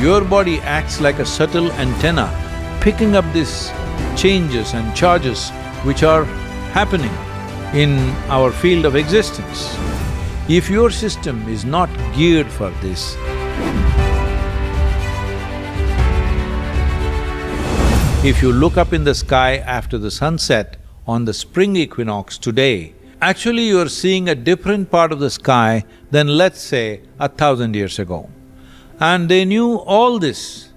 your body acts like a subtle antenna, picking up these changes and charges which are happening in our field of existence. If your system is not geared for this, if you look up in the sky after the sunset on the spring equinox today, actually you are seeing a different part of the sky than let's say 1,000 years ago. And they knew all this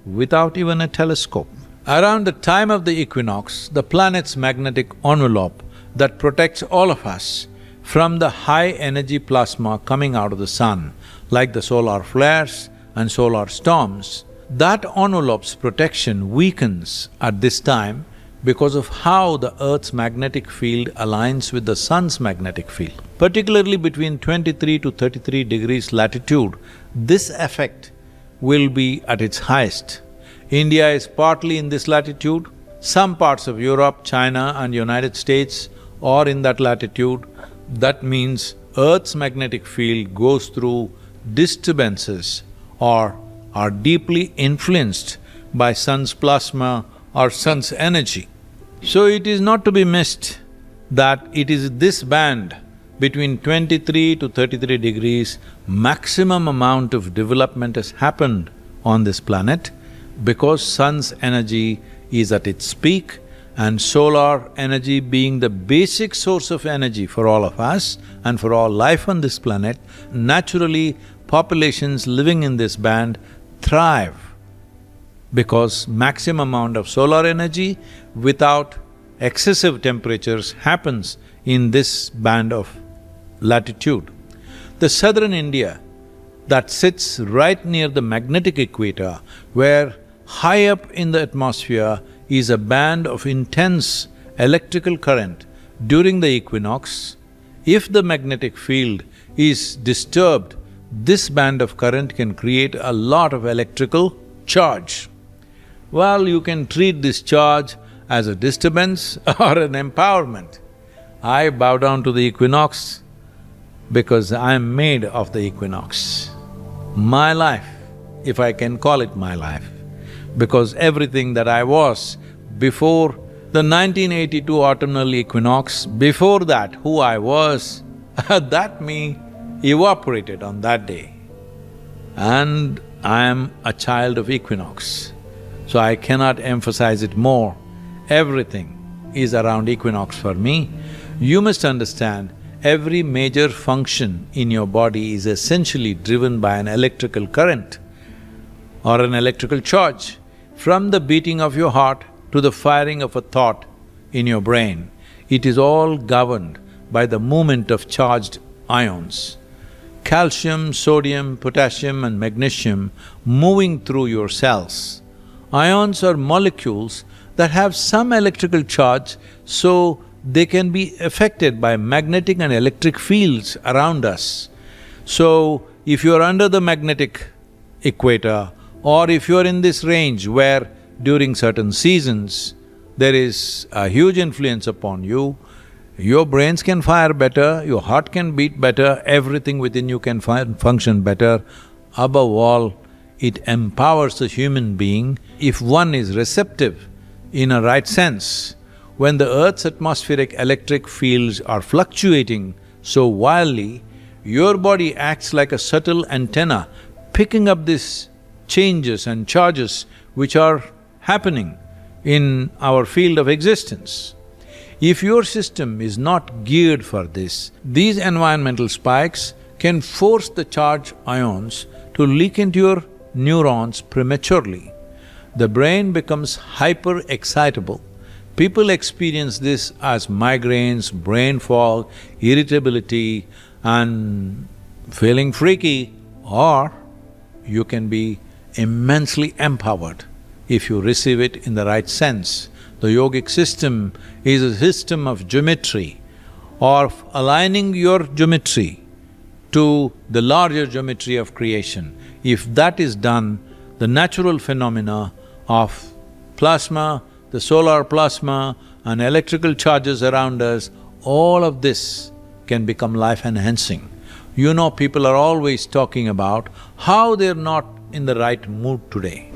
without even a telescope. Around the time of the equinox, the planet's magnetic envelope that protects all of us from the high-energy plasma coming out of the sun, like the solar flares and solar storms, that envelope's protection weakens at this time because of how the Earth's magnetic field aligns with the sun's magnetic field. Particularly between 23 to 33 degrees latitude, this effect will be at its highest. India is partly in this latitude, some parts of Europe, China and United States are in that latitude. That means Earth's magnetic field goes through disturbances or are deeply influenced by sun's plasma or sun's energy. So it is not to be missed that it is this band between 23 to 33 degrees, maximum amount of development has happened on this planet because sun's energy is at its peak and solar energy being the basic source of energy for all of us and for all life on this planet, naturally populations living in this band thrive because maximum amount of solar energy without excessive temperatures happens in this band of latitude. The southern India that sits right near the magnetic equator, where high up in the atmosphere is a band of intense electrical current during the equinox, if the magnetic field is disturbed, this band of current can create a lot of electrical charge. Well, you can treat this charge as a disturbance or an empowerment. I bow down to the equinox because I am made of the equinox. My life, if I can call it my life, because everything that I was before the 1982 autumnal equinox, before that who I was, that me evaporated on that day. And I am a child of equinox, so I cannot emphasize it more. Everything is around equinox for me. You must understand, every major function in your body is essentially driven by an electrical current or an electrical charge. From the beating of your heart to the firing of a thought in your brain, it is all governed by the movement of charged ions. Calcium, sodium, potassium and magnesium moving through your cells. Ions are molecules that have some electrical charge, so they can be affected by magnetic and electric fields around us. So, if you are under the magnetic equator or if you are in this range where during certain seasons there is a huge influence upon you, your brains can fire better, your heart can beat better, everything within you can function better. Above all, it empowers the human being if one is receptive in a right sense. When the Earth's atmospheric electric fields are fluctuating so wildly, your body acts like a subtle antenna, picking up these changes and charges which are happening in our field of existence. If your system is not geared for this, these environmental spikes can force the charged ions to leak into your neurons prematurely. The brain becomes hyper-excitable. People experience this as migraines, brain fog, irritability and feeling freaky, or you can be immensely empowered if you receive it in the right sense. The yogic system is a system of geometry or aligning your geometry to the larger geometry of creation. If that is done, the natural phenomena of plasma, the solar plasma and electrical charges around us, all of this can become life-enhancing. You know, people are always talking about how they're not in the right mood today.